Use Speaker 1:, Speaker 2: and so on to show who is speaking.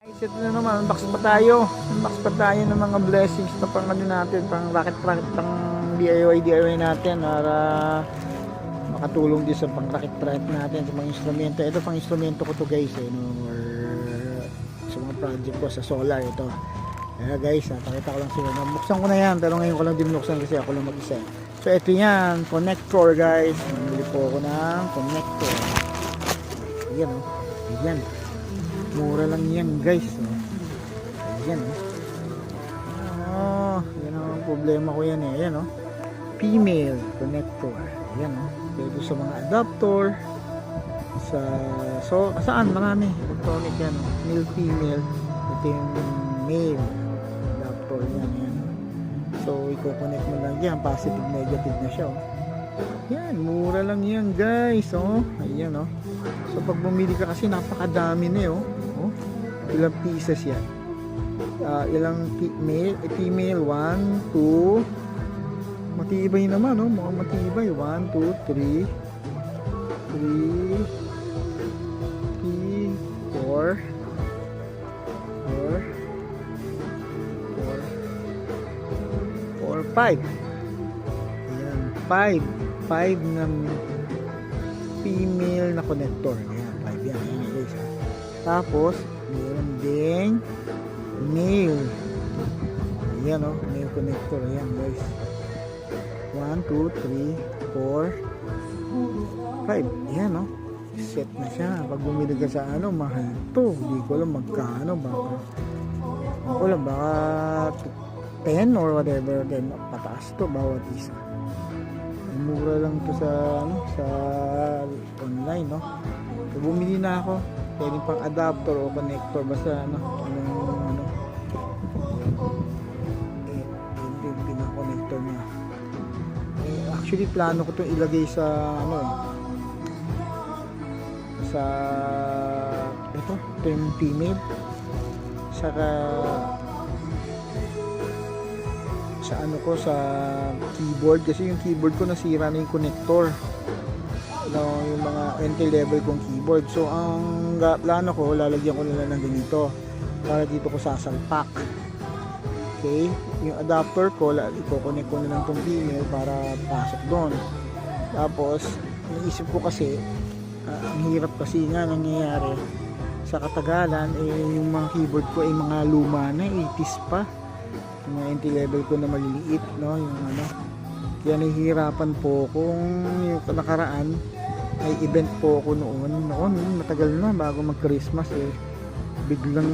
Speaker 1: Ito na naman, unbox pa tayo. Unbox pa tayo ng mga blessings na pang ano natin, pang racket-racket, pang DIY natin para makatulong din sa pang racket-racket natin sa mga instrumento. Ito pang instrumento ko to guys, no? Or sa mga project ko sa solar ito. Kaya guys, nakita ko lang sila. Buksan ko na yan, pero ngayon ko lang din binuksan kasi ako lang mag-isa. So ito yan, connector guys. Namili po ako ng connector. Ayan o, ayan. Mura lang yan guys. Ayan o. Yan ang problema ko yan eh. Ayan o. Female connector. Ayan o. Pwede sa mga adapter. Saan? Marami. Electronic yan o. Male, female. Ito yung male adapter yan. Ayan o. So, i-connect mo lang yan. Positive, negative na siya o. Yan. Mura lang yan guys. O. Ayan o. So, pag bumili ka kasi napakadami na eh o. Ilang pieces yan, ilang female 1, 2, matibay naman no, mga matibay 1, 2, 3 4 5. Ayan, 5 na female na connector. Ayan, 5 yan. Ayan guys. Tapos meron ding male. Ayan o, male connector. Ayan guys, 1, 2, 3, 4, 5. Ayan o, set na siya. Pag bumili ka sa ano, mahal to. Hindi ko alam magkano. Baka 10 or whatever, 10 pataas to bawat isa. Mura lang to sa ano, sa online no. So, bumili na ako. Pwedeng pang adapter o connector, basta ano, yung pinaka-connector niya. Actually plano ko itong ilagay sa ano sa ito yung female, saka sa ano ko, sa keyboard, kasi yung keyboard ko nasira na yung connector, yung mga entry level kong keyboard. So ang plano ko, lalagyan ko nila ng ganito para dito ko sasalpak. Okay, yung adapter ko i-connect ko na lang tong female para pasok doon. Tapos naisip ko kasi ang hirap kasi nga nangyayari sa katagalan, yung mga keyboard ko ay mga luma na, 80s pa, yung mga entry level ko na maliliit no, yung ano. Kaya nahihirapan po kung yung nakaraan ay event po ako noon matagal na bago mag Christmas biglang